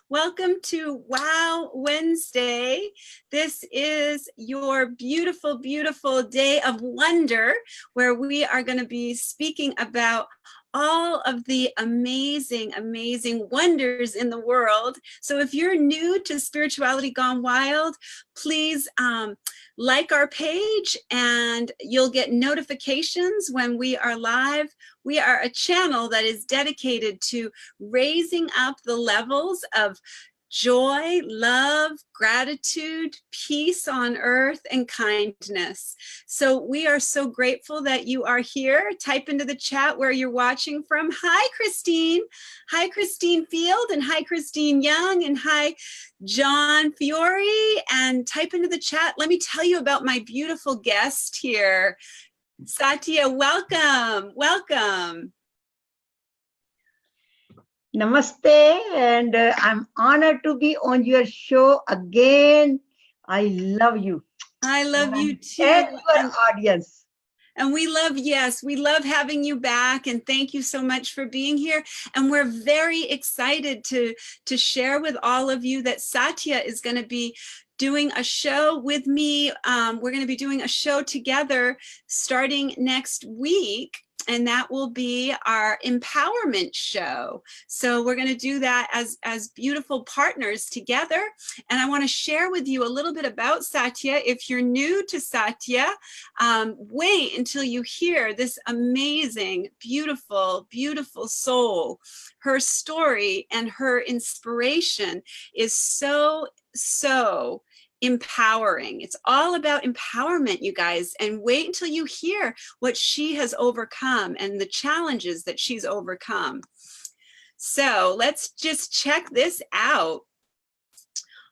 Welcome to Wow Wednesday. This is your beautiful, beautiful day of wonder, where we are going to be speaking about all of the amazing, amazing wonders in the world. So if you're new to Spirituality Gone Wild, please like our page and you'll get notifications when we are live. We are a channel that is dedicated to raising up the levels of joy, love, gratitude, peace on earth, and kindness. So we are so grateful that you are here. Type into the chat where you're watching from. Hi, Christine. Hi, Christine Field, and hi, Christine Young, and hi, John Fiore. And type into the chat. Let me tell you about my beautiful guest here. Satya, welcome. Welcome. Namaste, and I'm honored to be on your show again. I love you. I love you too. And your audience. And we love, yes, we love having you back. And thank you so much for being here. And we're very excited to share with all of you that Satya is going to be doing a show with me. We're going to be doing a show together starting next week. And that will be our empowerment show. So we're going to do that as beautiful partners together. And I want to share with you a little bit about Satya. If you're new to Satya, wait until you hear this amazing, beautiful, beautiful soul. Her story and her inspiration is so empowering. It's all about empowerment, you guys, and wait until you hear what she has overcome and the challenges that she's overcome. So let's just check this out.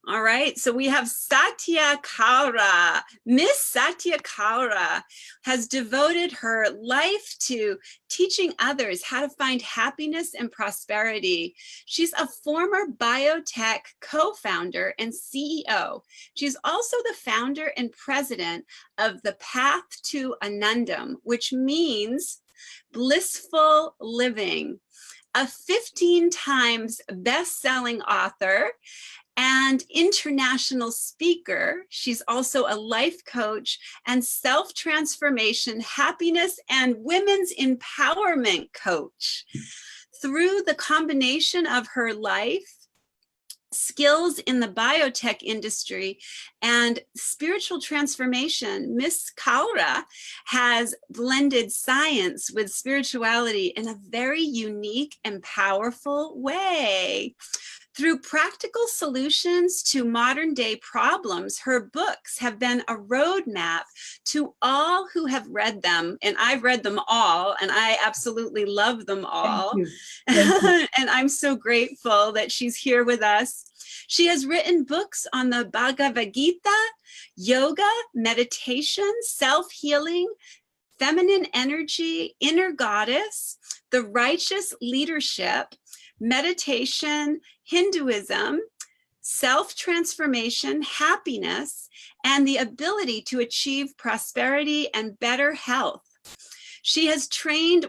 All right, so we have SatyaKalra. Miss SatyaKalra has devoted her life to teaching others how to find happiness and prosperity. She's a former biotech co-founder and CEO. She's also the founder and president of the Path to Anandam, which means blissful living. A 15 times best-selling author and international speaker. She's also a life coach and self-transformation, happiness, and women's empowerment coach. Through the combination of her life, skills in the biotech industry, and spiritual transformation, Miss Kalra has blended science with spirituality in a very unique and powerful way. Through practical solutions to modern day problems, her books have been a roadmap to all who have read them. And I've read them all, and I absolutely love them all. Thank you. And I'm so grateful that she's here with us. She has written books on the Bhagavad Gita, yoga, meditation, self-healing, feminine energy, inner goddess, the righteous leadership, meditation, Hinduism, self-transformation, happiness, and the ability to achieve prosperity and better health. She has trained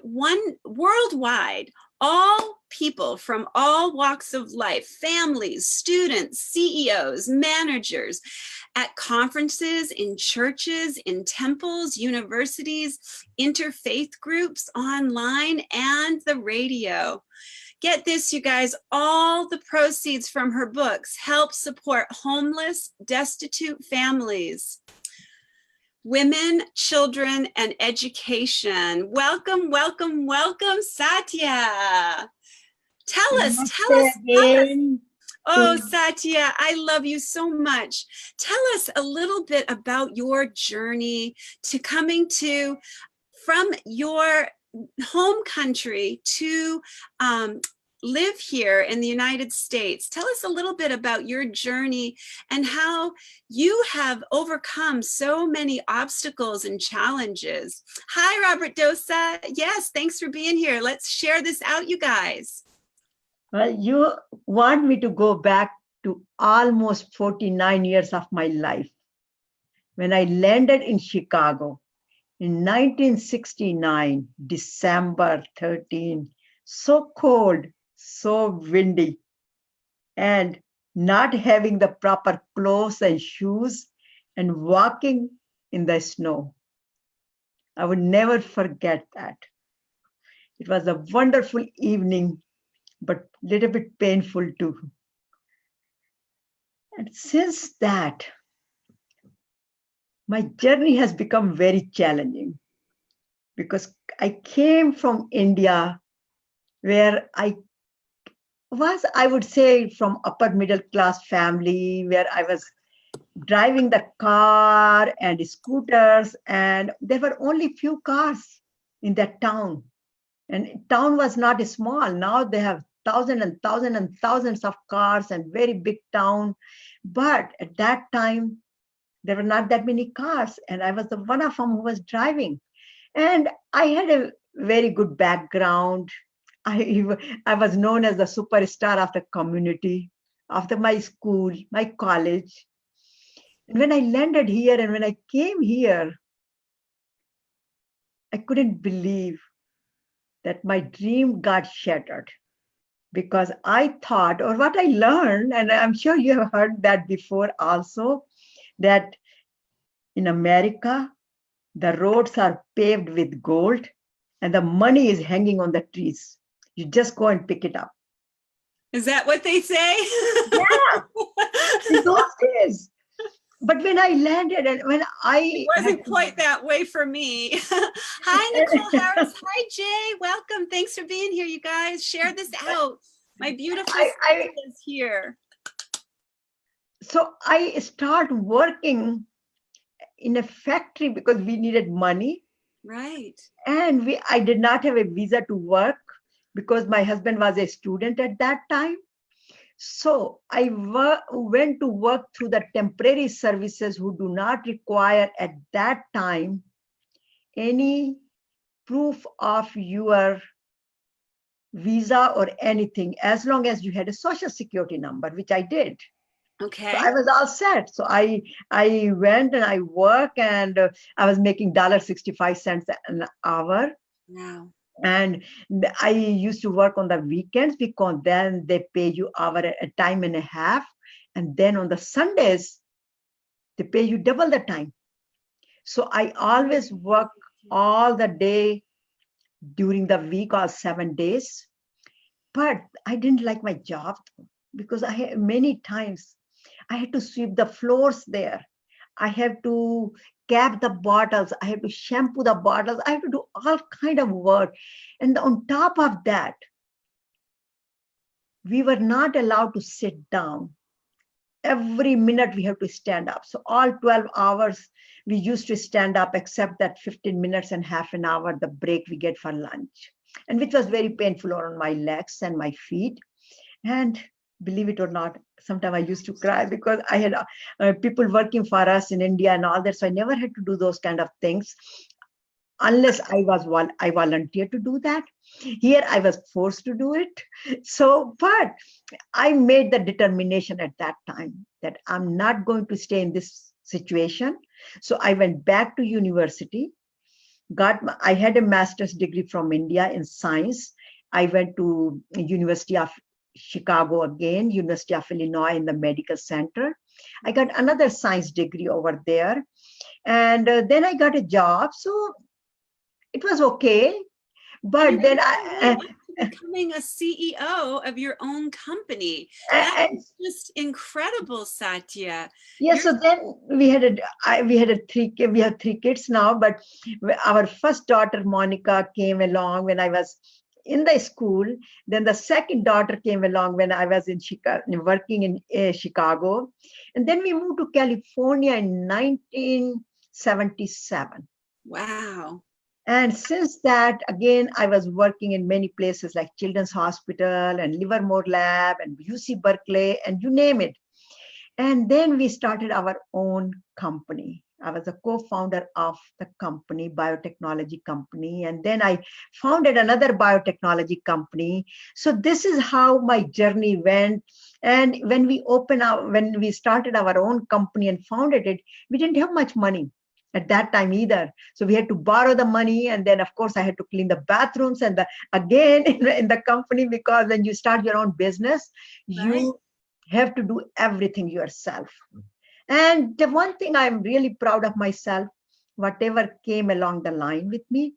worldwide all people from all walks of life, families, students, CEOs, managers, at conferences, in churches, in temples, universities, interfaith groups, online, and the radio. Get this, you guys, all the proceeds from her books help support homeless, destitute families, women, children, and education. Welcome, welcome, welcome, Satya. Tell us. Oh, Satya, I love you so much. Tell us a little bit about your journey to coming to, from your home country to live here in the United States. Tell us a little bit about your journey and how you have overcome so many obstacles and challenges. Hi, Robert Dosa. Yes, thanks for being here. Let's share this out, you guys. Well, you want me to go back to almost 49 years of my life. When I landed in Chicago in 1969, December 13, so cold, so windy. and not having the proper clothes and shoes and walking in the snow. I would never forget that. It was a wonderful evening, but a little bit painful too. And since that, my journey has become very challenging because I came from India where I would say, from upper middle class family, where I was driving the car and scooters, and there were only few cars in that town. And town was not small. Now they have thousands of cars and very big town. But at that time, there were not that many cars, and I was the one of them who was driving. And I had a very good background. I was known as the superstar of the community, after my school, my college. And when I landed here and when I came here, I couldn't believe that my dream got shattered, because I thought, or what I learned, and I'm sure you have heard that before also, that in America, the roads are paved with gold and the money is hanging on the trees. You just go and pick it up. Is that what they say? Yeah, in those days. But when I landed and when it wasn't quite that way for me. Hi, Nicole Harris. Hi, Jay. Welcome. Thanks for being here, you guys. Share this out. My beautiful sister is here. So I start working in a factory because we needed money. Right. And I did not have a visa to work because my husband was a student at that time. So I went to work through the temporary services who do not require at that time any proof of your visa or anything, as long as you had a social security number, which I did. Okay. So I was all set. So I went and I worked, and I was making $1.65 an hour. Wow. And I used to work on the weekends because then they pay you hour at a time and a half. And then on the Sundays, they pay you double the time. So I always work all the day during the week, or 7 days. But I didn't like my job because many times I had to sweep the floors there. I have to cap the bottles. I have to shampoo the bottles. I have to do all kind of work. And on top of that, we were not allowed to sit down. Every minute we have to stand up. So all 12 hours, we used to stand up, except that 15 minutes and half an hour, the break we get for lunch. And which was very painful on my legs and my feet. And believe it or not, sometimes I used to cry because I had people working for us in India and all that. So I never had to do those kind of things unless I volunteered to do that. Here I was forced to do it. So, but I made the determination at that time that I'm not going to stay in this situation. So I went back to university. I had a master's degree from India in science. I went to University of Chicago again, University of Illinois in the medical center. I got another science degree over there. And then I got a job. So it was okay. But then becoming a CEO of your own company. That's just incredible, Satya. Yeah. So then we have 3 kids now, but our first daughter, Monica, came along when I was in the school. Then the second daughter came along when I was in Chicago, working in Chicago. And then we moved to California in 1977. Wow. And since that, again, I was working in many places like Children's Hospital and Livermore Lab and UC Berkeley and you name it. And then we started our own company. I was a co-founder of the company, biotechnology company. And then I founded another biotechnology company. So this is how my journey went. And when we started our own company and founded it, we didn't have much money at that time either. So we had to borrow the money. And then, of course, I had to clean the bathrooms and again in the company, because when you start your own business, you You have to do everything yourself. And the one thing I'm really proud of myself, whatever came along the line with me,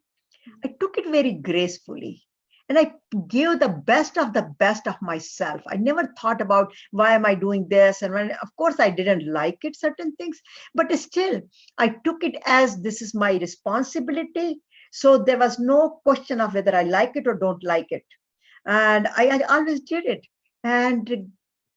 I took it very gracefully. And I gave the best of myself. I never thought about why am I doing this? And when, of course, I didn't like it, certain things, but still, I took it as this is my responsibility. So there was no question of whether I like it or don't like it. And I always did it. And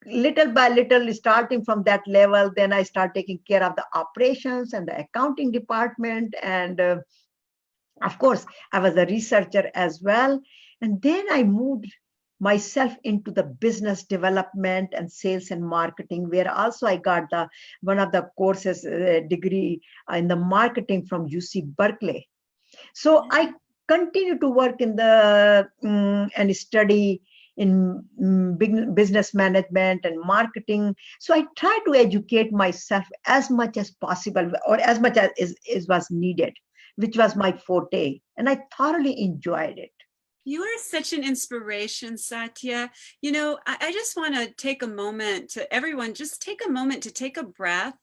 little by little, starting from that level, then I start taking care of the operations and the accounting department. And of course, I was a researcher as well. And then I moved myself into the business development and sales and marketing, where also I got the one of the courses degree in the marketing from UC Berkeley. So I continue to work in the and study in business management and marketing. So I try to educate myself as much as possible, or as much as is was needed, which was my forte. And I thoroughly enjoyed it. You are such an inspiration, Satya. You know, I just want to take a moment to everyone, just take a moment to take a breath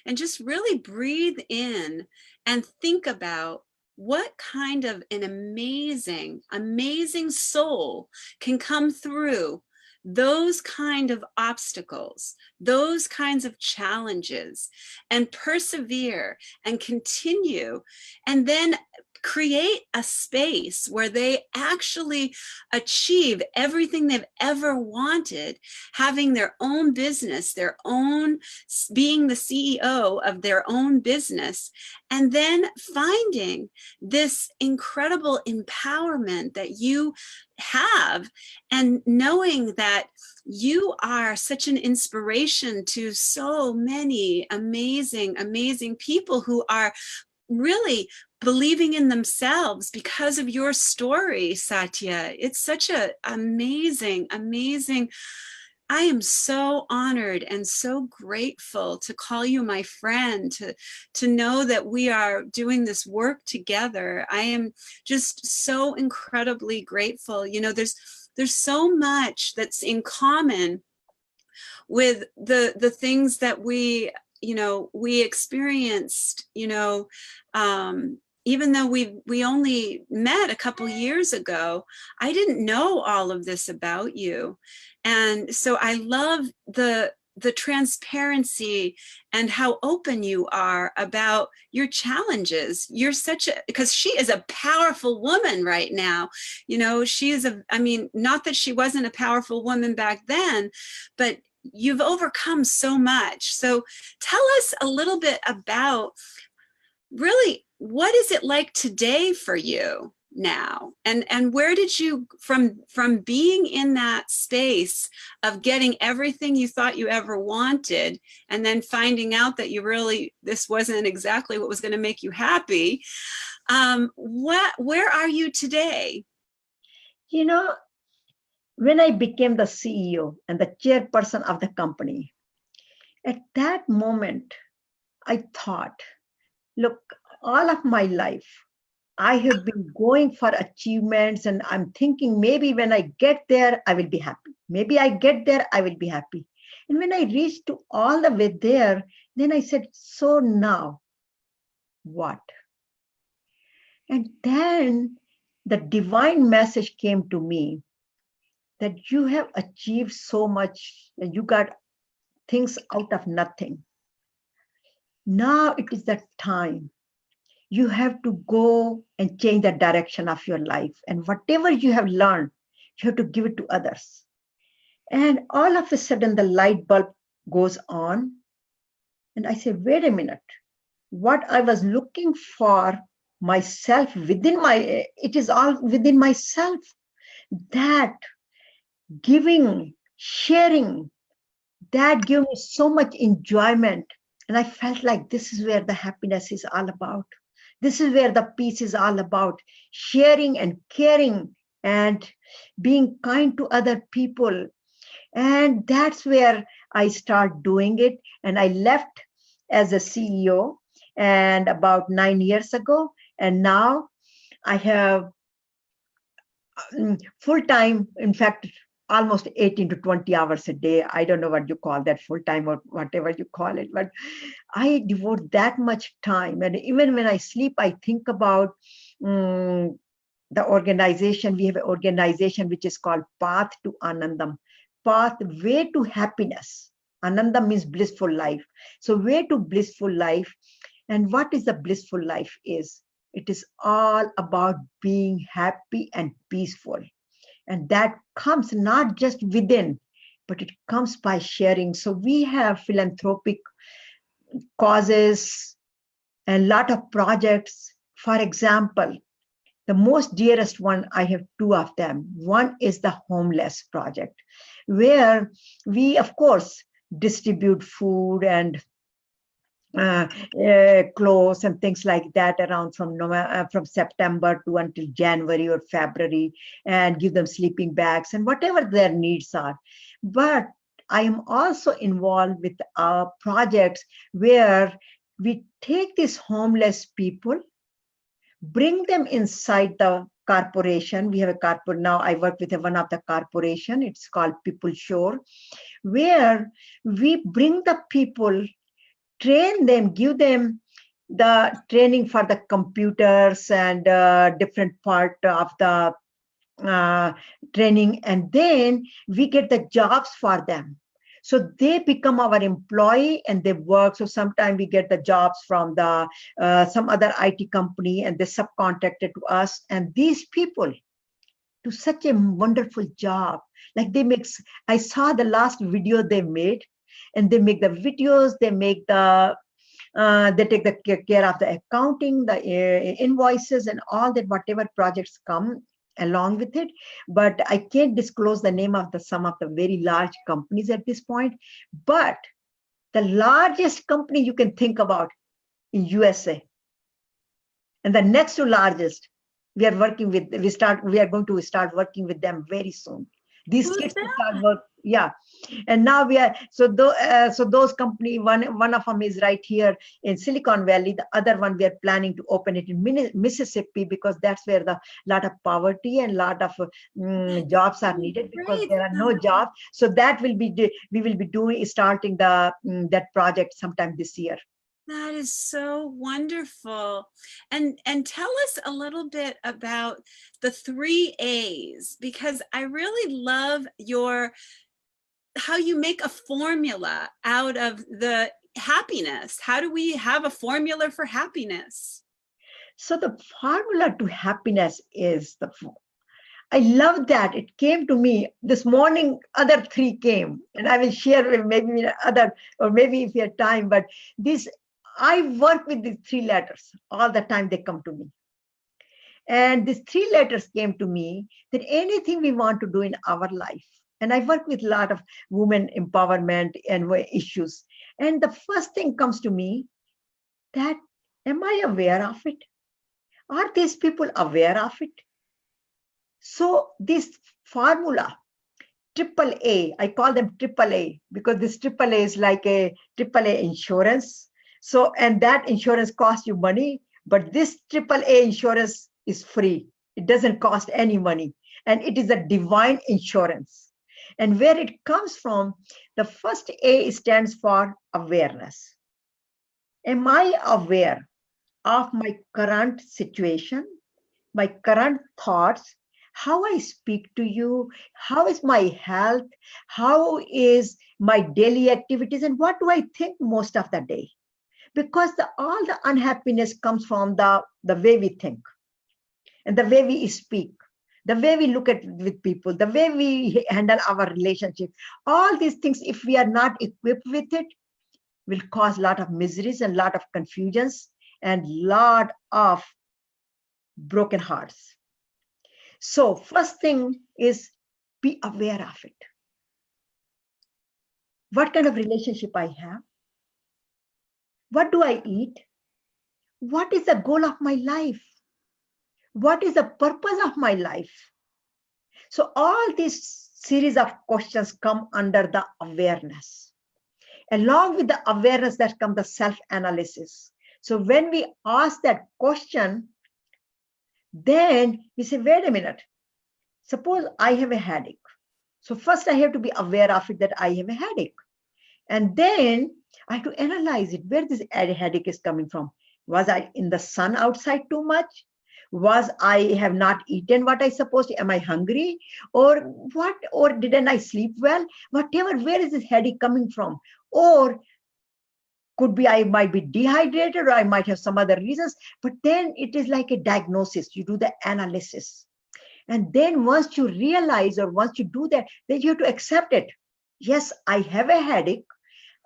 and just really breathe in and think about what kind of an amazing, amazing soul can come through those kind of obstacles, those kinds of challenges, and persevere and continue, and then create a space where they actually achieve everything they've ever wanted, having their own business, their own, being the CEO of their own business, and then finding this incredible empowerment that you have, and knowing that you are such an inspiration to so many amazing, amazing people who are really believing in themselves because of your story, Satya. It's such an amazing, amazing. I am so honored and so grateful to call you my friend, to know that we are doing this work together. I am just so incredibly grateful. You know, there's so much that's in common with the things that we, you know, we experienced, you know, even though we only met a couple years ago, I didn't know all of this about you. And so I love the transparency and how open you are about your challenges. You're such a, because she is a powerful woman right now. You know, she is a, I mean, not that she wasn't a powerful woman back then, but you've overcome so much. So tell us a little bit about really, what is it like today for you now? And where did you, from being in that space of getting everything you thought you ever wanted, and then finding out that you really, this wasn't exactly what was going to make you happy, where are you today? You know, when I became the CEO and the chairperson of the company, at that moment, I thought, look, all of my life, I have been going for achievements, and I'm thinking maybe when I get there, I will be happy. Maybe I get there, I will be happy. And when I reached to all the way there, then I said, so now what? And then the divine message came to me that you have achieved so much and you got things out of nothing. Now it is the time. You have to go and change the direction of your life. And whatever you have learned, you have to give it to others. And all of a sudden, the light bulb goes on. And I say, wait a minute. What I was looking for myself within my, it is all within myself. That giving, sharing, that gave me so much enjoyment. And I felt like this is where the happiness is all about. This is where the peace is all about. Sharing and caring and being kind to other people. And that's where I start doing it. And I left as a CEO and about 9 years ago. And now I have full time, in fact, almost 18 to 20 hours a day. I don't know what you call that, full time or whatever you call it, but I devote that much time. And even when I sleep, I think about the organization. We have an organization which is called Path to Anandam, path, way to happiness. Ananda means blissful life. So way to blissful life. And what is the blissful life is? It is all about being happy and peaceful. And that comes not just within, but it comes by sharing. So we have philanthropic causes and a lot of projects. For example, the most dearest one, I have two of them. One is the homeless project, where we, of course, distribute food and clothes and things like that around from September to until January or February, and give them sleeping bags and whatever their needs are. But I am also involved with projects where we take these homeless people, bring them inside the corporation. We have a corporate now. I work with one of the corporation. It's called People Shore, where we bring the people, train them, give them the training for the computers and different part of the training, and then we get the jobs for them. So they become our employee and they work. So sometimes we get the jobs from the some other IT company and they subcontracted to us. And these people do such a wonderful job. Like I saw the last video they made, and they make the videos, they make the, they take the care of the accounting, the invoices and all that, whatever projects come along with it. But I can't disclose the name of some of the very large companies at this point. But the largest company you can think about in USA, and the next to largest, we are working with, we are going to start working with them very soon. These kids start work, yeah. And now we are, so those company, one of them is right here in Silicon Valley. The other one, we are planning to open it in Mississippi, because that's where the lot of poverty and lot of jobs are needed, because there are no jobs. So that will be, we will be starting the that project sometime this year. That is so wonderful. And tell us a little bit about the 3 A's, because I really love how you make a formula out of the happiness. How do we have a formula for happiness? So the formula to happiness is I love that. It came to me this morning, other 3 came, and I will share maybe other, or maybe if you have time, but I work with these 3 letters all the time. They come to me. And these 3 letters came to me, that anything we want to do in our life. And I work with a lot of women empowerment and issues. And the first thing comes to me, that am I aware of it? Are these people aware of it? So this formula, Triple A, I call them Triple A, because this Triple A is like a Triple A insurance. So, and that insurance costs you money, but this Triple A insurance is free. It doesn't cost any money. And it is a divine insurance. And where it comes from, the first A stands for awareness. Am I aware of my current situation, my current thoughts, how I speak to you, how is my health, how is my daily activities, and what do I think most of the day? Because all the unhappiness comes from the way we think, and the way we speak, the way we look at with people, the way we handle our relationship. All these things, if we are not equipped with it, will cause a lot of miseries and a lot of confusions and lot of broken hearts. So first thing is, be aware of it. What kind of relationship I have? What do I eat? What is the goal of my life? What is the purpose of my life? So all these series of questions come under the awareness. Along with the awareness, that comes the self-analysis. So when we ask that question, then we say, wait a minute, suppose I have a headache. So first I have to be aware of it that I have a headache. And then I have to analyze it, where this headache is coming from. Was I in the sun outside too much? Was I have not eaten what I supposed to? Am I hungry? Or what? Or didn't I sleep well? Whatever, where is this headache coming from? Or could be I might be dehydrated, or I might have some other reasons. But then it is like a diagnosis. You do the analysis. And then once you realize, or once you do that, then you have to accept it. Yes, I have a headache.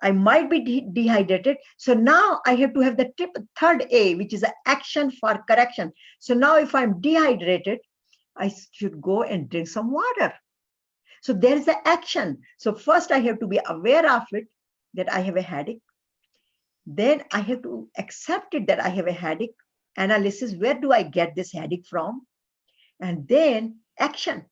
I might be dehydrated. So now I have to have the third A, which is the action for correction. So now if I'm dehydrated, I should go and drink some water. So there's the action. So first I have to be aware of it, that I have a headache. Then I have to accept it that I have a headache. Analysis, where do I get this headache from? And then action.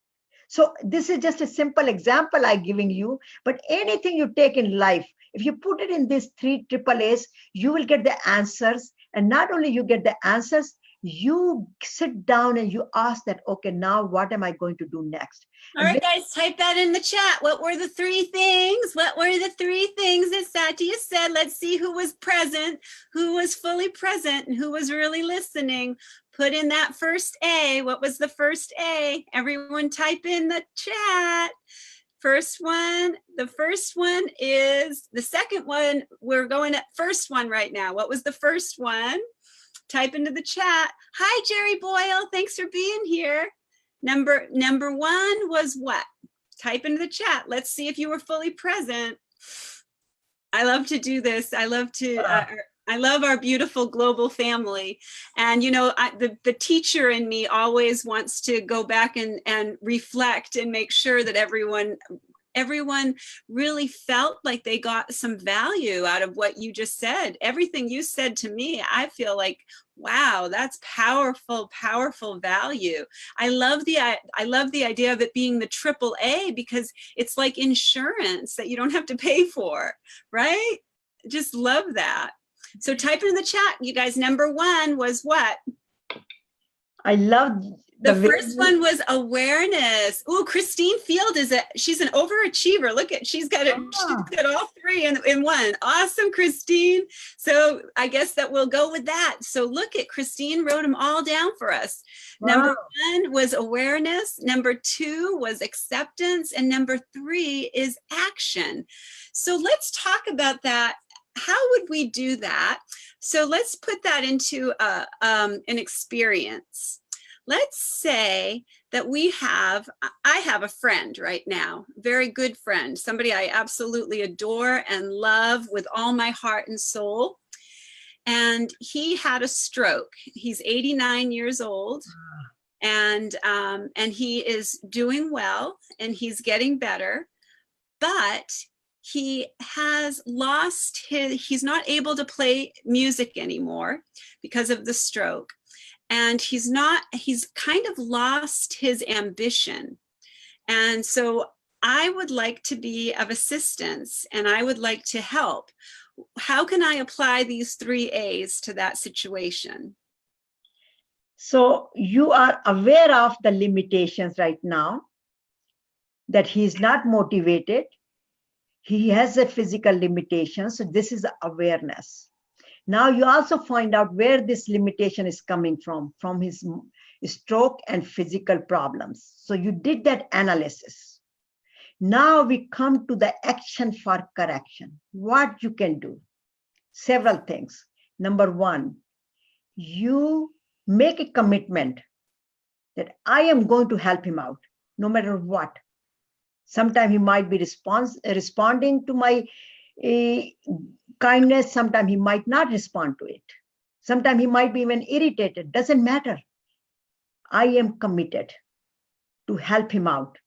So this is just a simple example I'm giving you, but anything you take in life, if you put it in these 3 AAAs, you will get the answers. And not only you get the answers, you sit down and you ask that, okay, now what am I going to do next? All right, guys, type that in the chat. What were the 3 things? What were the 3 things that Satya said? Let's see who was present, who was fully present, and who was really listening. Put in that first A. What was the first A? Everyone type in the chat. First one, the first one is, the second one, we're going at first one right now. What was the first one? Type into the chat. Hi, Jerry Boyle. Thanks for being here. Number 1 was what? Type into the chat. Let's see if you were fully present. I love to do this. I love to, I love our beautiful global family. And, you know, the teacher in me always wants to go back and reflect and make sure that everyone really felt like they got some value out of what you just said. Everything you said to me, I feel like, wow, that's powerful, powerful value. I love the idea of it being the AAA, because it's like insurance that you don't have to pay for, right? Just love that. So type in the chat, you guys. Number 1 was what? I love the first one was awareness. Oh, Christine Field she's an overachiever. Look at, she's got all 3 in one. Awesome, Christine. So I guess that we'll go with that. So look at Christine wrote them all down for us. Wow. Number 1 was awareness. Number 2 was acceptance. And number 3 is action. So let's talk about that. How would we do that? So let's put that into an experience. Let's say that I have a friend right now, very good friend, somebody I absolutely adore and love with all my heart and soul. And he had a stroke. He's 89 years old, and he is doing well, and he's getting better, but he has lost he's not able to play music anymore because of the stroke. And he's kind of lost his ambition. And so I would like to be of assistance, and I would like to help. How can I apply these 3 A's to that situation? So you are aware of the limitations right now, that he's not motivated. He has a physical limitation. So this is awareness. Now you also find out where this limitation is coming from his stroke and physical problems. So you did that analysis. Now we come to the action for correction. What you can do? Several things. Number 1, you make a commitment that I am going to help him out, no matter what. Sometimes he might be responding to my kindness. Sometimes he might not respond to it. Sometimes he might be even irritated. Doesn't matter. I am committed to help him out.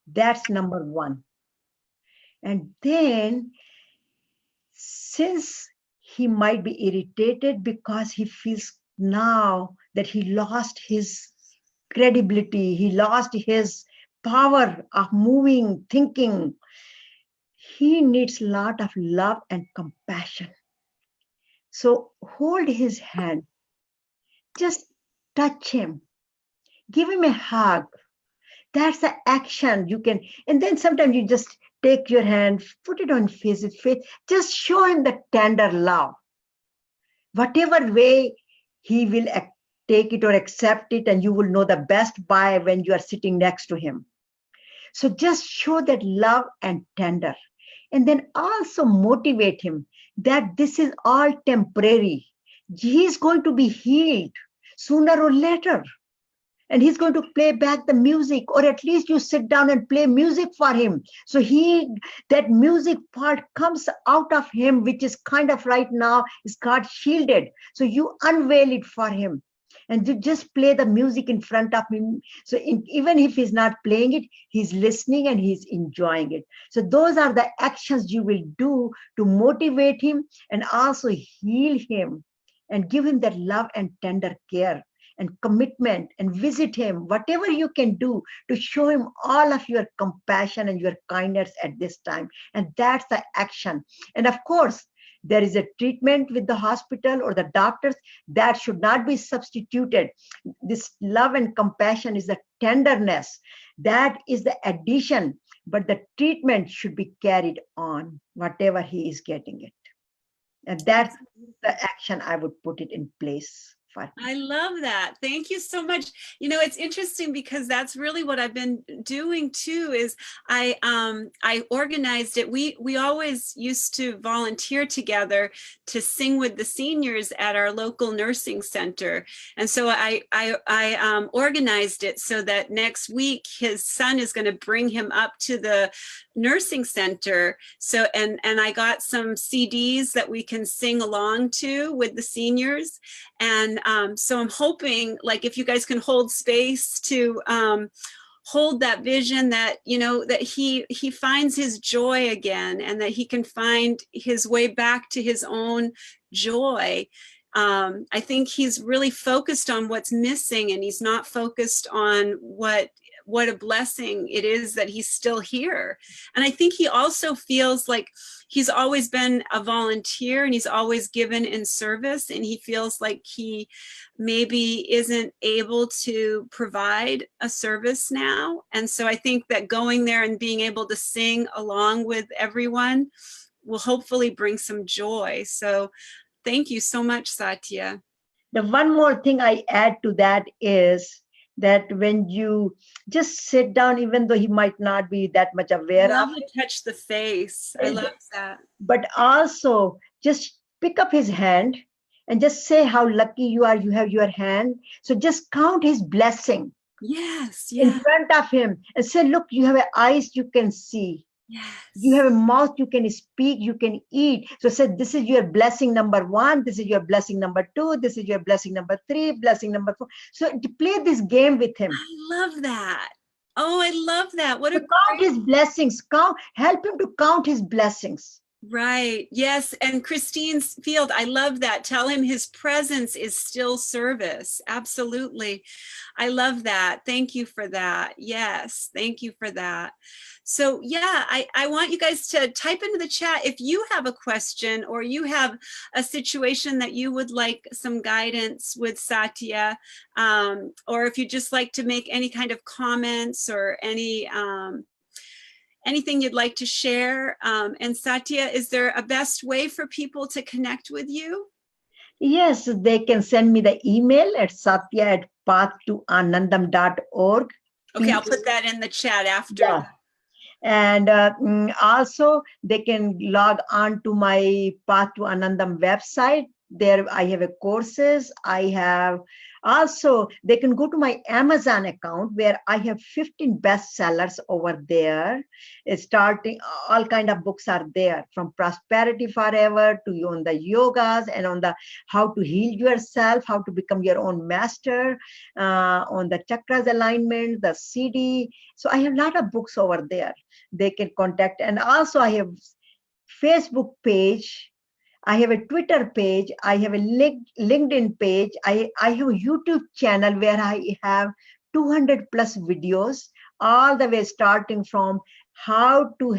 That's number 1. And then, since he might be irritated because he feels now that he lost his credibility, he lost his power of moving, thinking, he needs a lot of love and compassion. So hold his hand, just touch him, give him a hug, That's the action you can. And then sometimes you just take your hand, put it on his face, just show him the tender love. Whatever way he will take it or accept it, and you will know the best by when you are sitting next to him. So just show that love and tender. And then also motivate him that this is all temporary. He's going to be healed sooner or later. And he's going to play back the music, or at least you sit down and play music for him. So that music part comes out of him, which is kind of right now is got shielded. So you unveil it for him. And you just play the music in front of him. So even if he's not playing it, he's listening and he's enjoying it. So those are the actions you will do to motivate him and also heal him and give him that love and tender care and commitment, and visit him, whatever you can do to show him all of your compassion and your kindness at this time. And that's the action. And of course, there is a treatment with the hospital or the doctors that should not be substituted. This love and compassion is the tenderness. That is the addition, but the treatment should be carried on, whatever he is getting it. And that's the action I would put it in place. I love that. Thank you so much. You know, it's interesting because that's really what I've been doing too, is I organized it. We always used to volunteer together to sing with the seniors at our local nursing center. And so I organized it so that next week his son is going to bring him up to the nursing center. So, and I got some CDs that we can sing along to with the seniors. And so I'm hoping, like, if you guys can hold space to hold that vision that, you know, that he finds his joy again, and that he can find his way back to his own joy. I think he's really focused on what's missing, and he's not focused on what a blessing it is that he's still here. And I think he also feels like he's always been a volunteer and he's always given in service, and he feels like he maybe isn't able to provide a service now. And so I think that going there and being able to sing along with everyone will hopefully bring some joy. So thank you so much, Satya. The one more thing I add to that is that when you just sit down, even though he might not be that much aware I love of to touch the face. I love that. But also just pick up his hand and just say how lucky you are, you have your hand. So just count his blessing. Yes, in front of him and say, look, you have eyes you can see. Yes. You have a mouth, you can speak, you can eat. So say, this is your blessing number 1, this is your blessing number 2, this is your blessing number 3, blessing number 4. So to play this game with him. I love that. Oh, I love that. What to count his blessings, help him to count his blessings. Right. Yes. And Christine's field, I love that. Tell him his presence is still service. Absolutely. I love that. Thank you for that. Yes. Thank you for that. So yeah, I want you guys to type into the chat if you have a question or you have a situation that you would like some guidance with Satya, or if you just like to make any kind of comments or anything you'd like to share. And Satya, is there a best way for people to connect with you? Yes, they can send me the email at satya@pathtoanandam.org. Okay, I'll put that in the chat after. Yeah. And also they can log on to my Path to Anandam website. There I have courses. I have also, they can go to my Amazon account where I have 15 bestsellers over there. It's starting, all kind of books are there, from Prosperity Forever to on the yogas and on the how to heal yourself, how to become your own master, on the chakras alignment, the CD. So I have a lot of books over there. They can contact. And also I have Facebook page. I have a Twitter page. I have a LinkedIn page. I have a YouTube channel where I have 200 plus videos, all the way starting from how to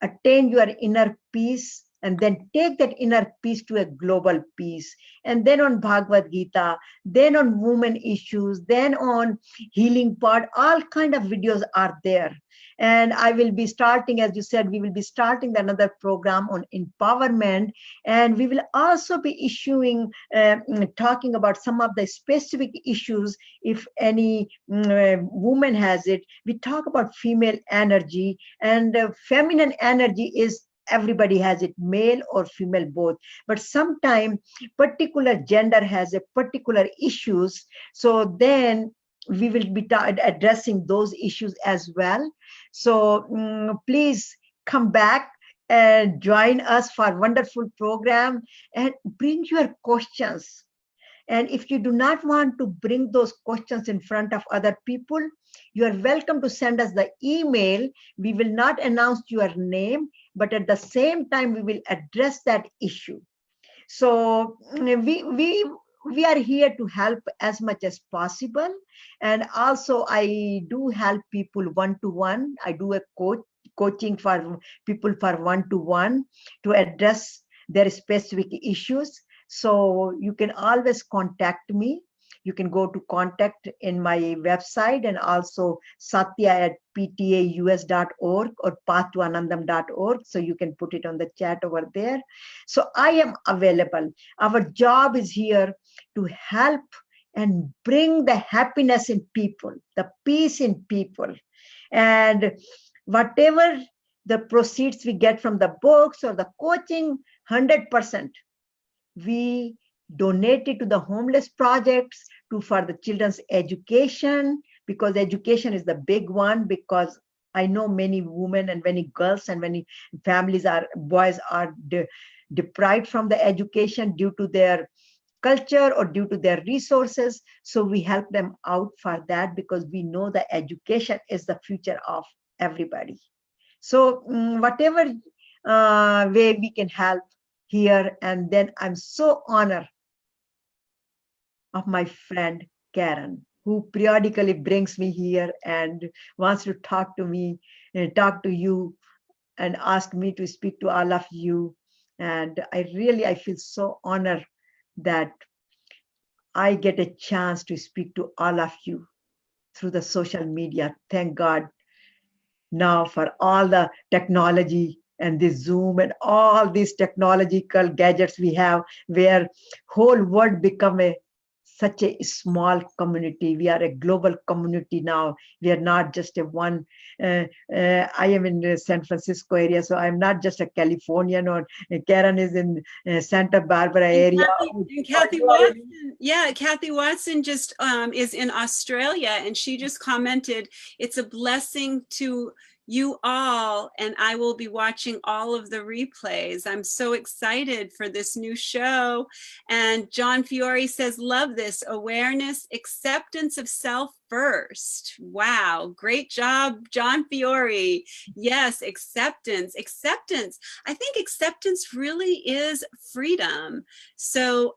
attain your inner peace and then take that inner peace to a global peace. And then on Bhagavad Gita, then on women issues, then on healing part, all kind of videos are there. And I will be starting, as you said, we will be starting another program on empowerment, and we will also be issuing, talking about some of the specific issues. If any woman has it, we talk about female energy, and feminine energy is everybody has it, male or female both, but sometimes particular gender has a particular issues, so then we will be addressing those issues as well. So please come back and join us for a wonderful program and bring your questions. And if you do not want to bring those questions in front of other people, you are welcome to send us the email. We will not announce your name, but at the same time, we will address that issue. So we are here to help as much as possible. And also I do help people one-to-one. I do a coaching for people for one-to-one to address their specific issues. So you can always contact me. You can go to contact in my website, and also satya@ptaus.org or pathtoanandam.org. So you can put it on the chat over there. So I am available. Our job is here to help and bring the happiness in people, the peace in people. And whatever the proceeds we get from the books or the coaching, 100%. We donated to the homeless projects, for the children's education, because education is the big one, because I know many women and many girls and many families boys are deprived from the education due to their culture or due to their resources. So we help them out for that, because we know that education is the future of everybody. So whatever way we can help here. And then I'm so honored of my friend Karen, who periodically brings me here and wants to talk to me and talk to you and ask me to speak to all of you. And I feel so honored that I get a chance to speak to all of you through the social media. Thank God now for all the technology and this Zoom and all these technological gadgets we have, where whole world become such a small community. We are a global community now. We are not just a one. I am in the San Francisco area, so I'm not just a Californian, or Karen is in Santa Barbara area. Kathy Watson, yeah, Kathy Watson just is in Australia, and she just commented, "It's a blessing to you all, and I will be watching all of the replays. I'm so excited for this new show." And John Fiore says, "Love this awareness, acceptance of self first." Wow, great job, John Fiore. Yes, acceptance. I think acceptance really is freedom. So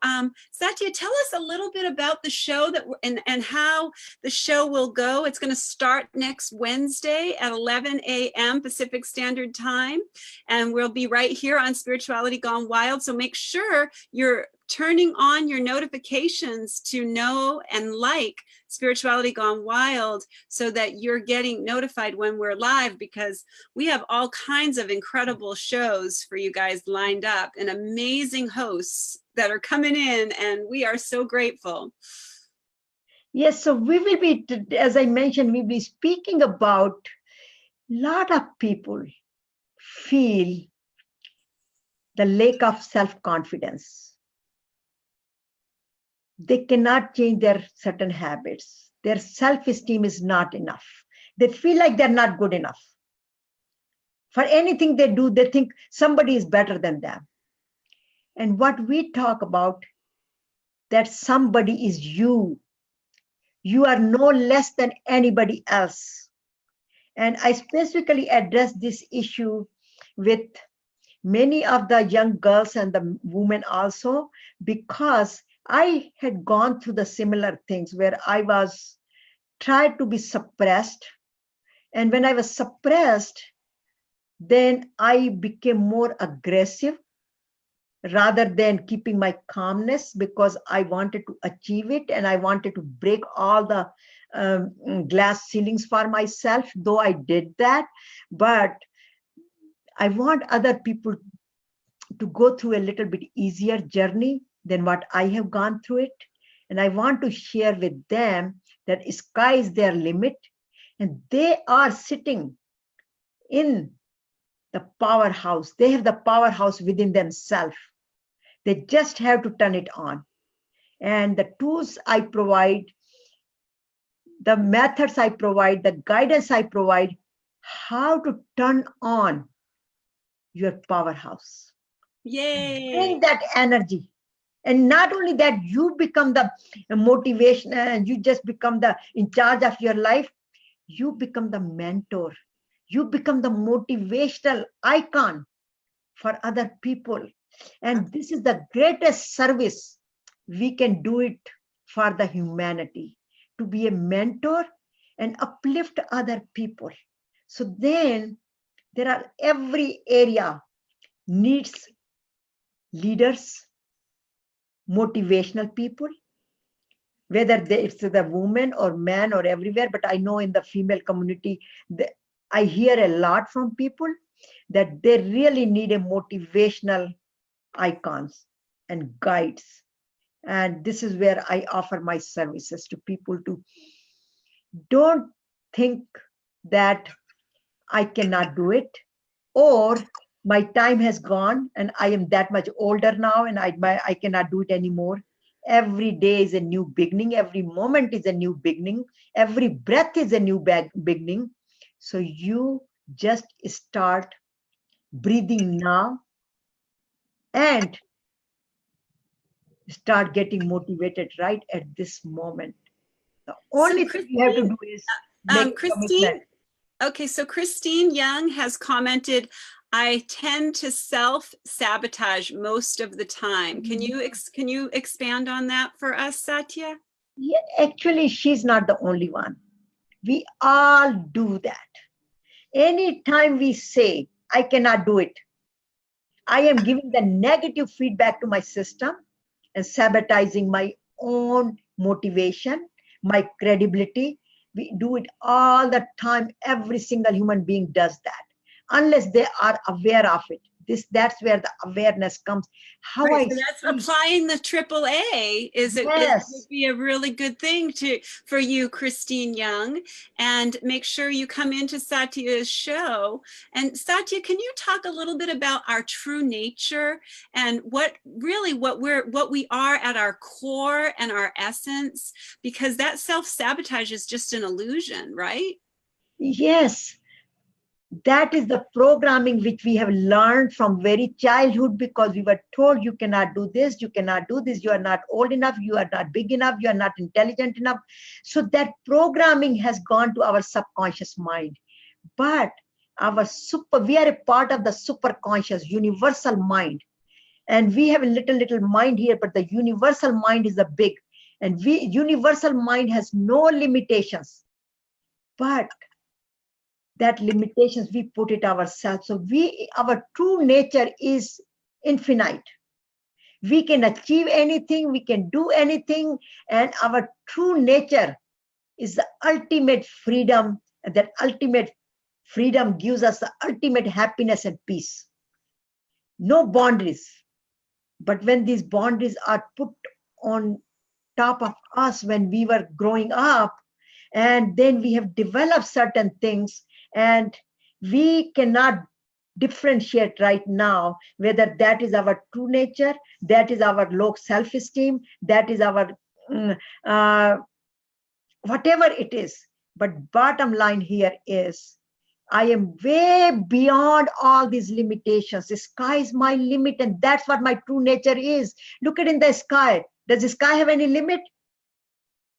Satya, tell us a little bit about the show and how the show will go. It's going to start next Wednesday at 11 a.m. Pacific Standard Time, and we'll be right here on Spirituality Gone Wild. So make sure you're turning on your notifications to know and like Spirituality Gone Wild, so that you're getting notified when we're live, because we have all kinds of incredible shows for you guys lined up, and amazing hosts that are coming in, and we are so grateful. Yes, so we will be, as I mentioned, we'll be speaking about a lot of people feel the lack of self-confidence. They cannot change their certain habits. Their self-esteem is not enough. They feel like they're not good enough. For anything they do, they think somebody is better than them. And what we talk about, that somebody is you. You are no less than anybody else. And I specifically address this issue with many of the young girls and the women also, because I had gone through the similar things where I was tried to be suppressed. And when I was suppressed, then I became more aggressive. rather than keeping my calmness, because I wanted to achieve it and I wanted to break all the glass ceilings for myself, though I did that. But I want other people to go through a little bit easier journey than what I have gone through it. And I want to share with them that sky is their limit, and they are sitting in the powerhouse. They have the powerhouse within themselves. They just have to turn it on. And the tools I provide, the methods I provide, the guidance I provide, how to turn on your powerhouse. Yay. Bring that energy. And not only that, you become the motivation and you just become the in charge of your life. You become the mentor. You become the motivational icon for other people. And this is the greatest service we can do it for the humanity, to be a mentor and uplift other people. So then there are every area needs leaders, motivational people, whether it's the woman or man or everywhere. But I know in the female community, I hear a lot from people that they really need a motivational icons and guides. And this is where I offer my services to people to don't think that I cannot do it, or my time has gone and I am that much older now and I cannot do it anymore. Every day is a new beginning. Every moment is a new beginning. Every breath is a new beginning. So you just start breathing now and start getting motivated right at this moment. The only thing you have to do is make Christine. Okay, so Christine Young has commented, I tend to self-sabotage most of the time. Can you expand on that for us, Satya? Yeah, actually, she's not the only one. We all do that. Anytime we say, I cannot do it, I am giving the negative feedback to my system and sabotaging my own motivation, my credibility. We do it all the time. Every single human being does that, unless they are aware of it. That's where the awareness comes. How right, so that's applying the AAA would be a really good thing for you, Christine Young. And make sure you come into Satya's show. And Satya, can you talk a little bit about our true nature and what we are at our core and our essence? Because that self-sabotage is just an illusion, right? Yes. That is the programming which we have learned from very childhood, because we were told you cannot do this, you cannot do this, you are not old enough, you are not big enough, you are not intelligent enough. So that programming has gone to our subconscious mind. But we are a part of the superconscious universal mind. And we have a little mind here, but the universal mind is the big. And universal mind has no limitations. But that limitations, we put it ourselves. So our true nature is infinite. We can achieve anything, we can do anything, and our true nature is the ultimate freedom, and that ultimate freedom gives us the ultimate happiness and peace. No boundaries. But when these boundaries are put on top of us when we were growing up, and then we have developed certain things, and we cannot differentiate right now whether that is our true nature, that is our low self-esteem, that is our whatever it is. But bottom line here is, I am way beyond all these limitations. The sky is my limit, and that's what my true nature is. Look at in the sky. Does the sky have any limit?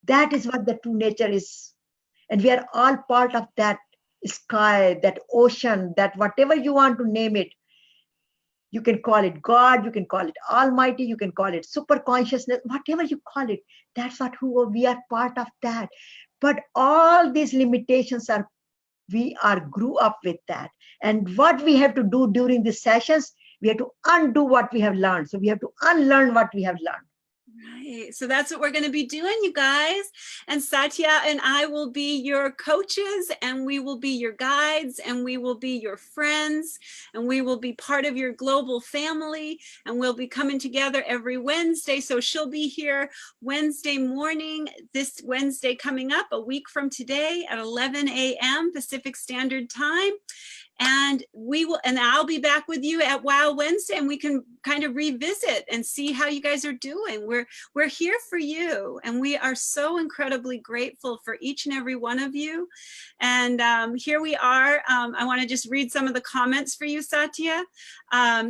That is what the true nature is. And we are all part of that sky, that ocean, that whatever you want to name it. You can call it God, you can call it Almighty, you can call it super consciousness, whatever you call it. That's what we are part of that. But all these limitations we grew up with that. And what we have to do during these sessions, We have to undo what we have learned. So we have to unlearn what we have learned. Right. So that's what we're going to be doing, you guys. And Satya and I will be your coaches, and we will be your guides, and we will be your friends, and we will be part of your global family, and we'll be coming together every Wednesday. So she'll be here Wednesday morning, this Wednesday coming up, a week from today at 11 a.m. Pacific Standard Time. And I'll be back with you at Wow Wednesday, and we can kind of revisit and see how you guys are doing. We're here for you, and we are so incredibly grateful for each and every one of you. And here we are. I want to just read some of the comments for you, Satya.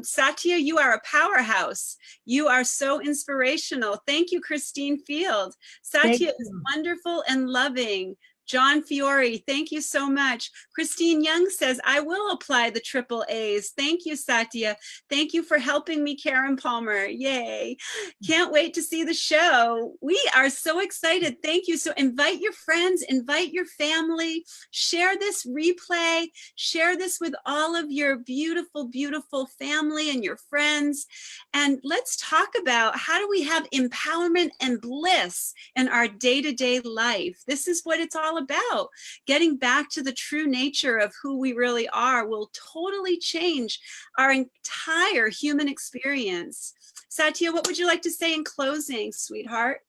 Satya, you are a powerhouse. You are so inspirational. Thank you, Christine Field. Satya is wonderful and loving. John Fiore, thank you so much. Christine Young says, I will apply the triple A's. Thank you, Satya. Thank you for helping me, KarenPalmer. Yay. Can't wait to see the show. We are so excited. Thank you. So invite your friends, invite your family, share this replay, share this with all of your beautiful, beautiful family and your friends. And let's talk about how do we have empowerment and bliss in our day-to-day life. This is what it's all about. Getting back to the true nature of who we really are will totally change our entire human experience. Satya, what would you like to say in closing, sweetheart?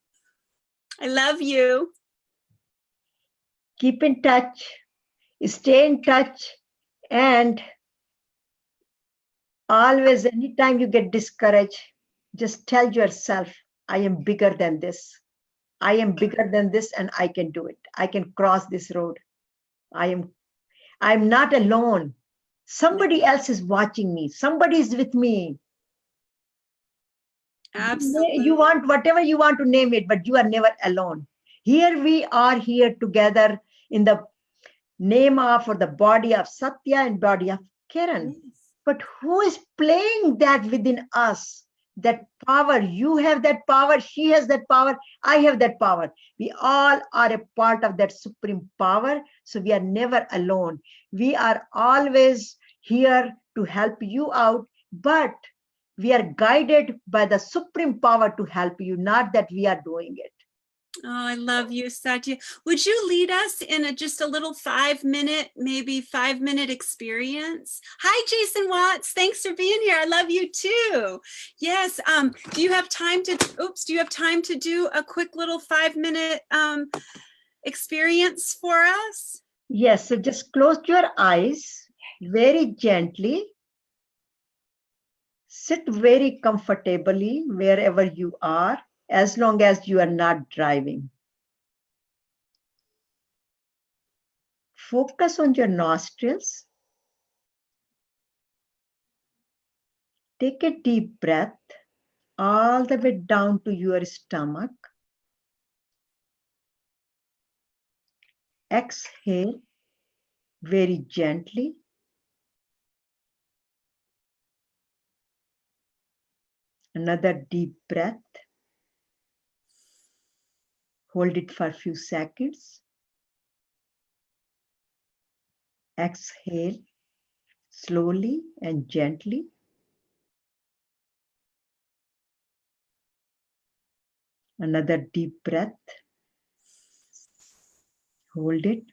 I love you. Keep in touch, stay in touch, and always, anytime you get discouraged, just tell yourself, I am bigger than this. I am bigger than this, and I can do it. I can cross this road. I'm not alone. Somebody else is watching me. Somebody is with me. Absolutely. You want whatever you want to name it, but you are never alone. Here we are here together in the name of or the body of Satya and body of Karen. Yes. But who is playing that within us? That power, you have that power, she has that power, I have that power. We all are a part of that supreme power. So we are never alone. We are always here to help you out, but we are guided by the supreme power to help you, not that we are doing it. Oh, I love you, Satya. Would you lead us in just a little 5-minute, maybe 5-minute experience? Hi, Jason Watts. Thanks for being here. I love you too. Yes. Do you have time to do a quick little 5-minute experience for us? Yes. So just close your eyes very gently. Sit very comfortably wherever you are, as long as you are not driving. Focus on your nostrils. Take a deep breath all the way down to your stomach. Exhale very gently. Another deep breath. Hold it for a few seconds. Exhale slowly and gently. Another deep breath. Hold it.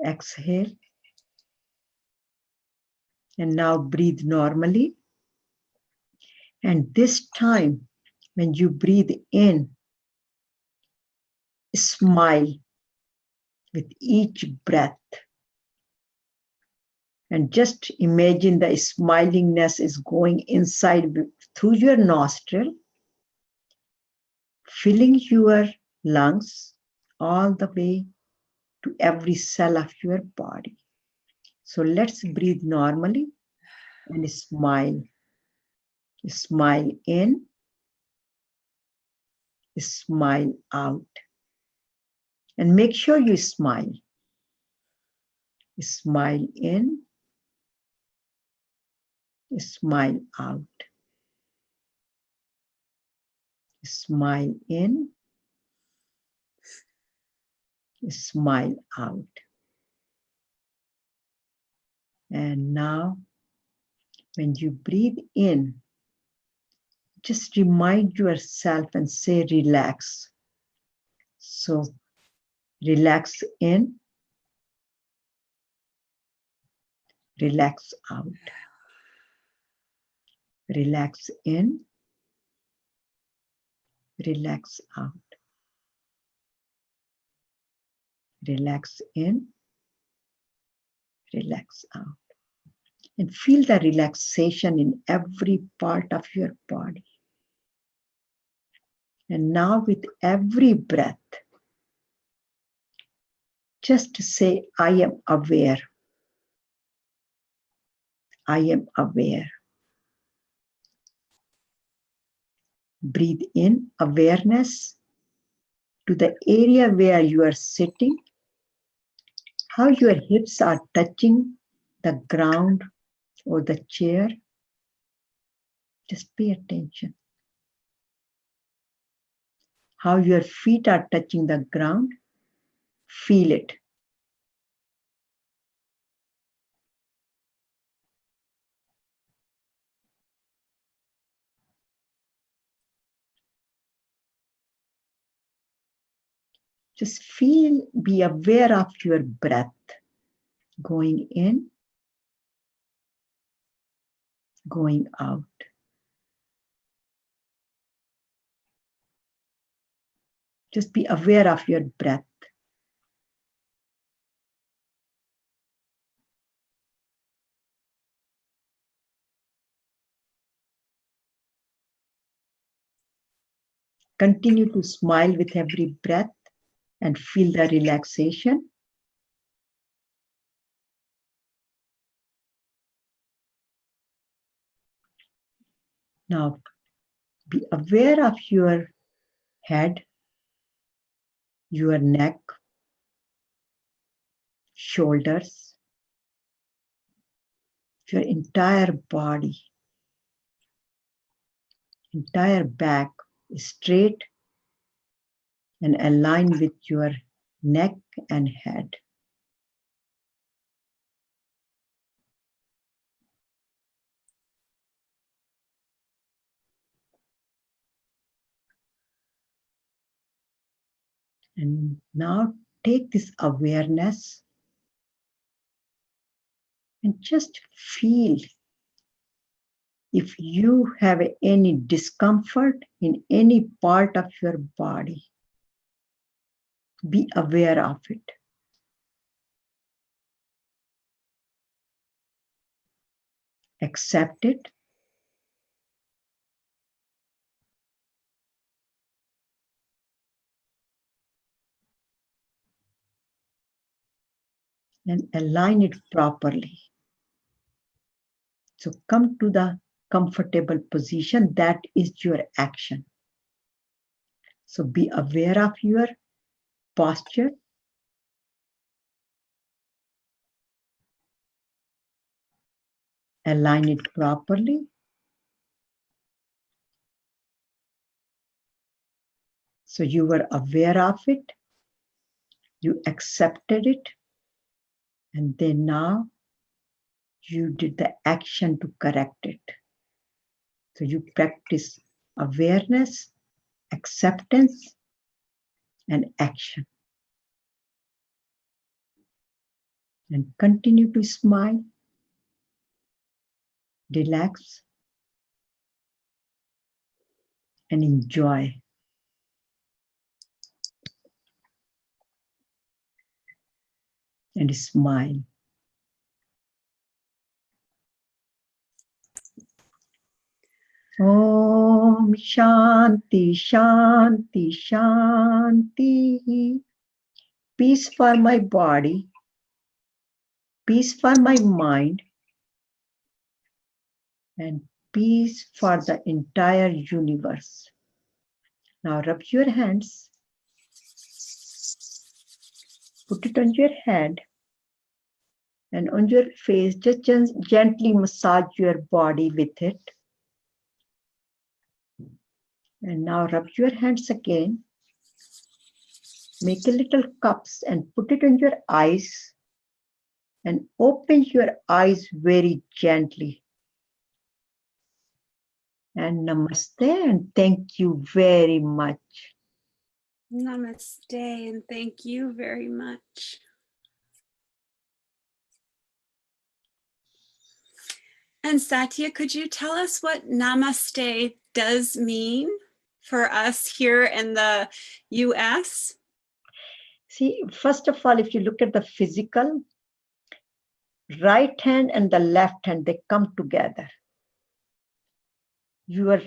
Exhale. And now breathe normally. And this time, when you breathe in, smile with each breath. And just imagine the smilingness is going inside through your nostril, filling your lungs all the way to every cell of your body. So let's breathe normally and smile. Smile in, smile out. And make sure you smile. Smile in, smile out. Smile in, smile out. And now When you breathe in, just remind yourself and say relax. So relax in, relax out. Relax in, relax out. Relax in, relax out. And feel the relaxation in every part of your body. And now with every breath, just say, I am aware. I am aware. Breathe in awareness to the area where you are sitting, how your hips are touching the ground or the chair. Just pay attention. How your feet are touching the ground, feel it. Just feel, be aware of your breath going in, going out. Just be aware of your breath. Continue to smile with every breath and feel the relaxation. Now, be aware of your head, your neck, shoulders, your entire body, entire back is straight and aligned with your neck and head. And now take this awareness and just feel if you have any discomfort in any part of your body. Be aware of it. Accept it. And align it properly. So come to the comfortable position. That is your action. So be aware of your posture. Align it properly. So you were aware of it. You accepted it. And then now you did the action to correct it. So you practice awareness, acceptance, and action. And continue to smile, relax, and enjoy. And smile. Om Shanti, Shanti, Shanti. Peace for my body, peace for my mind, and peace for the entire universe. Now rub your hands, put it on your head, and on your face, just gently massage your body with it. And now rub your hands again. Make a little cups and put it on your eyes. And open your eyes very gently. And namaste, and thank you very much. Namaste, and thank you very much. And Satya, could you tell us what namaste does mean for us here in the US? See, first of all, if you look at the physical, right hand and the left hand, they come together. Your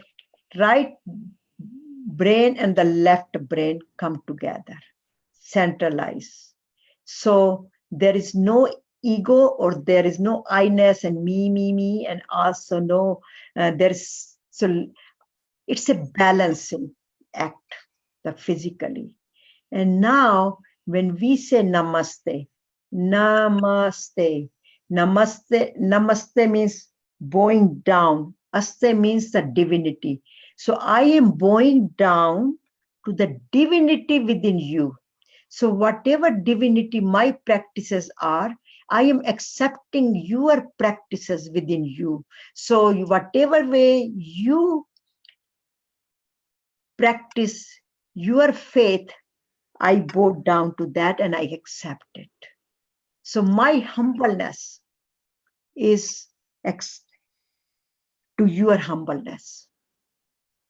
right brain and the left brain come together, centralize. So there is no ego, or there is no I-ness and me, and also no, so it's a balancing act, the physically. And now when we say namaste, namaste, namaste, namaste means bowing down. Aste means the divinity. So I am bowing down to the divinity within you. So whatever divinity my practices are, I am accepting your practices within you. So whatever way you practice your faith, I bow down to that and I accept it. So my humbleness is to your humbleness.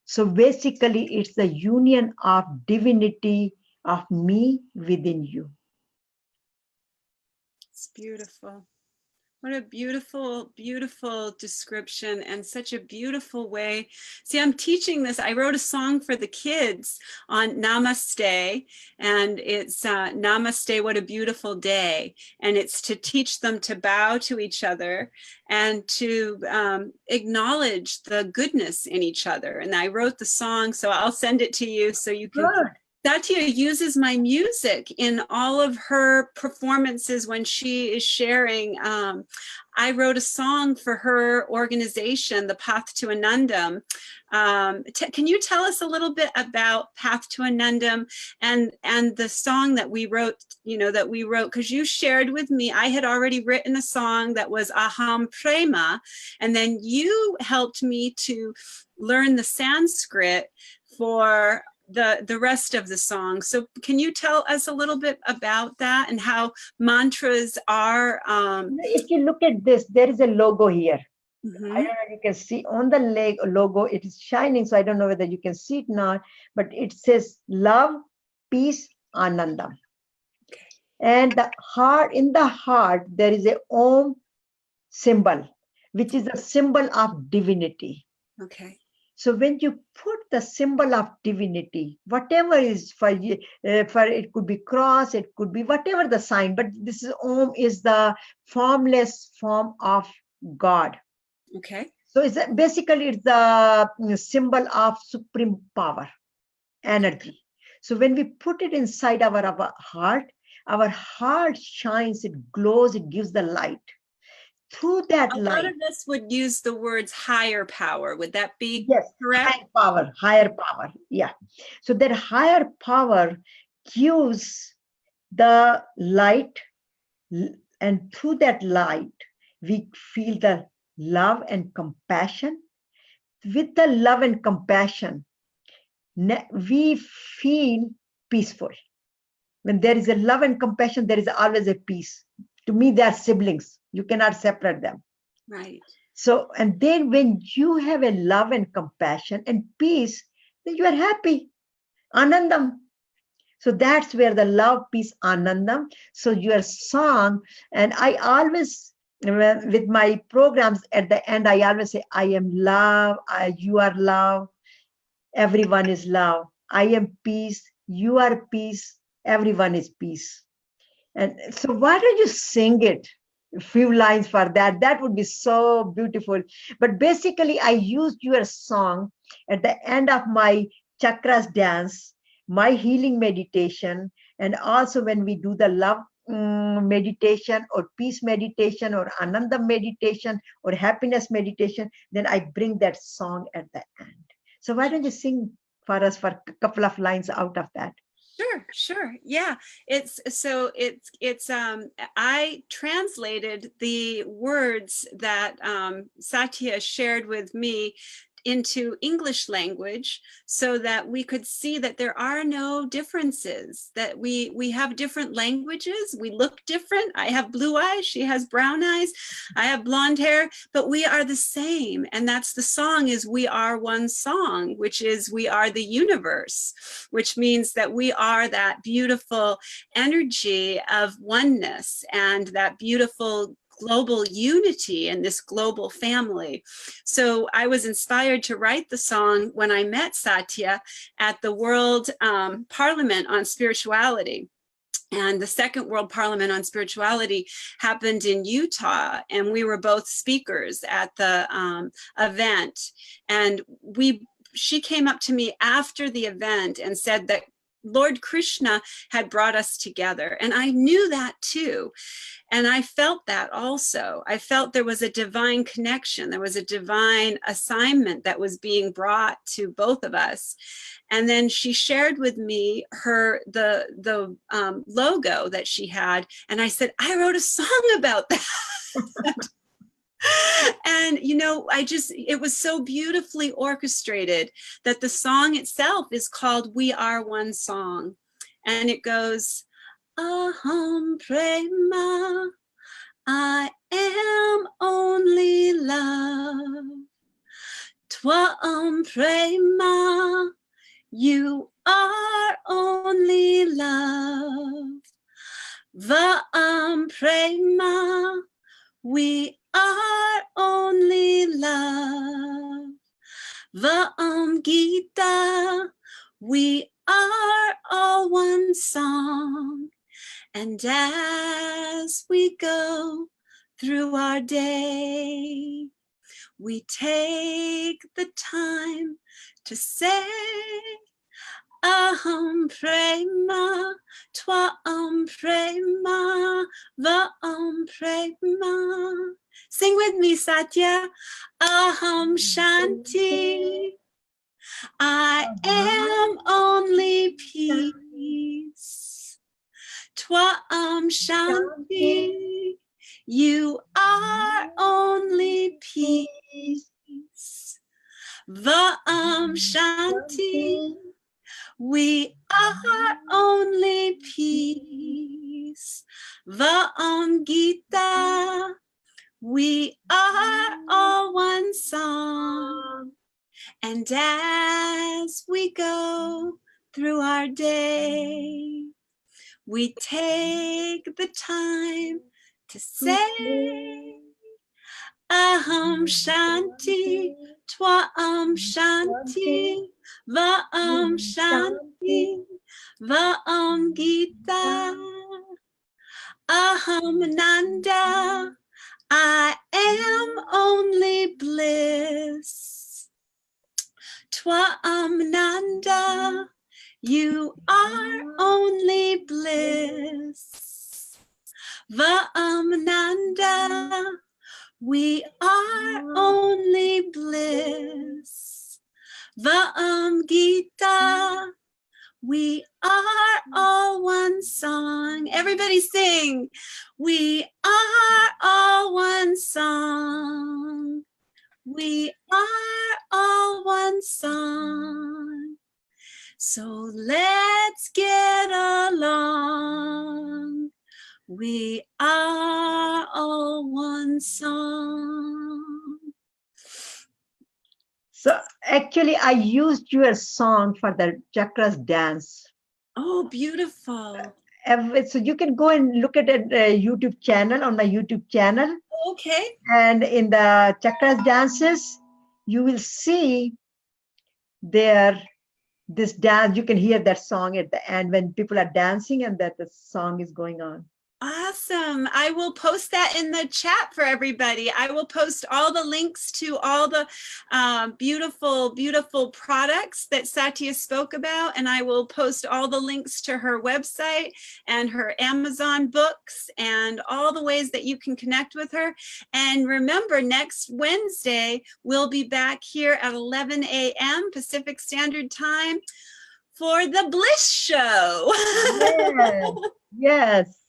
So basically, it's the union of divinity of me within you. It's beautiful. What a beautiful, beautiful description, and such a beautiful way. See, I'm teaching this. I wrote a song for the kids on Namaste, and it's Namaste, what a beautiful day. And it's to teach them to bow to each other and to acknowledge the goodness in each other. And I wrote the song, so I'll send it to you so you can. Good. Satya uses my music in all of her performances when she is sharing. I wrote a song for her organization, The Path to Anandam. Can you tell us a little bit about Path to Anandam and the song that we wrote, because you shared with me, I had already written a song that was Aham Prema, and then you helped me to learn the Sanskrit for the rest of the song. So can you tell us a little bit about that and how mantras are? If you look at this, there is a logo here. Mm-hmm. I don't know if you can see on the logo, it is shining, so I don't know whether you can see it now, but it says love, peace, anandam. Okay. And the heart, in the heart, there is a Om symbol, which is a symbol of divinity. Okay. So when you put the symbol of divinity, whatever is for it could be cross, it could be whatever the sign, but this is Om is the formless form of God. Okay. So it's basically it's the symbol of supreme power, energy. So when we put it inside our heart shines, it glows, it gives the light. Through that light, a lot of us would use the words higher power. Would that be correct? Correct? Higher power. Yeah. So that higher power gives the light, and through that light, we feel the love and compassion. With the love and compassion, we feel peaceful. When there is a love and compassion, there is always a peace. To me, they are siblings. You cannot separate them. Right. So, and then when you have a love and compassion and peace, then you are happy. Anandam. So that's where the love, peace, anandam. So your song, and I always, with my programs at the end, I always say, I am love, you are love, everyone is love. I am peace, you are peace, everyone is peace. And so why don't you sing it? A few lines for that. That would be so beautiful. But basically, I used your song at the end of my chakras dance, my healing meditation, and also when we do the love meditation or peace meditation or ananda meditation or happiness meditation, then I bring that song at the end. So why don't you sing for us for a couple of lines out of that? Sure. Yeah. I translated the words that Satya shared with me into English language so that we could see that there are no differences, that we have different languages, we look different. I have blue eyes, she has brown eyes, I have blonde hair, but we are the same. And that's the song, is we are one song, which is we are the universe, which means that we are that beautiful energy of oneness and that beautiful global unity in this global family. So I was inspired to write the song when I met Satya at the World Parliament on Spirituality. And the second World Parliament on Spirituality happened in Utah, and we were both speakers at the event. And she came up to me after the event and said that Lord Krishna had brought us together. And I knew that too. And I felt that also. I felt there was a divine connection. There was a divine assignment that was being brought to both of us. And then she shared with me the logo that she had. And I said, I wrote a song about that. And, you know, it was so beautifully orchestrated that the song itself is called We Are One Song. And it goes, Aham Prema, I am only love. Twaam Prema, you are only love. Vaam Prema, we are only love. Vaam Gita, we are all one song. And as we go through our day, we take the time to say, Aham Prema, Twaam Prema, Vaam Prema. Sing with me, Satya. Aham Shanti, I am only peace. Twaam Shanti, you are only peace. Vaam Shanti, we are only peace. Vaam Gita, we are all one song. And as we go through our day, we take the time to say, Aham Shanti, Twaam Shanti, Vaam Shanti, Vaam Gita, Aham Nanda, I am only bliss. Twaam Nanda, you are only bliss. Vaam Nanda, we are only bliss. Vaam Gita, we are all one song. Everybody sing. We are all one song. We are all one song. So let's get along. We are all one song. So actually, I used your song for the chakras dance. Oh, beautiful. So you can go and look at it YouTube channel, on my YouTube channel. Okay. And in the chakras dances, you will see this dance. You can hear that song at the end when people are dancing and that the song is going on. Awesome. I will post that in the chat for everybody. I will post all the links to all the beautiful, beautiful products that Satya spoke about. And I will post all the links to her website and her Amazon books and all the ways that you can connect with her. And remember, next Wednesday, we'll be back here at 11 a.m. Pacific Standard Time for the Bliss Show. Yes. Yes.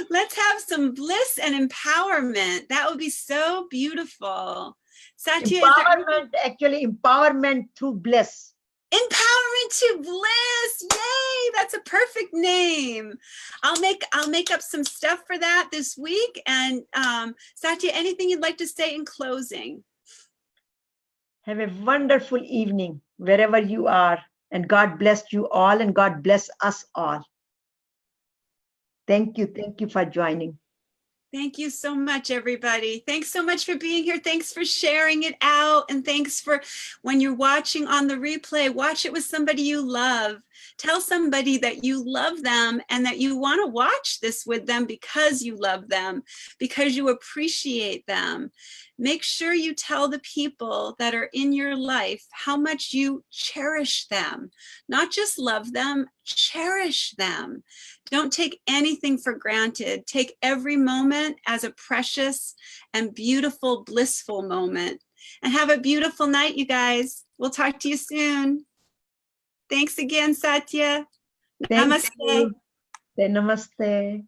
Let's have some bliss and empowerment. That would be so beautiful. Satya, is there Empowerment, actually empowerment through bliss. empowerment to bliss? Yay, that's a perfect name. I'll make up some stuff for that this week. And Satya, anything you'd like to say in closing? Have a wonderful evening wherever you are, and God bless you all, and God bless us all. Thank you for joining. Thank you so much, everybody. Thanks so much for being here. Thanks for sharing it out. And thanks for, when you're watching on the replay, watch it with somebody you love. Tell somebody that you love them and that you want to watch this with them because you love them, because you appreciate them. Make sure you tell the people that are in your life how much you cherish them. Not just love them, cherish them. Don't take anything for granted. Take every moment as a precious and beautiful, blissful moment. And have a beautiful night, you guys. We'll talk to you soon. Thanks again, Satya. Thank Namaste. you. Namaste.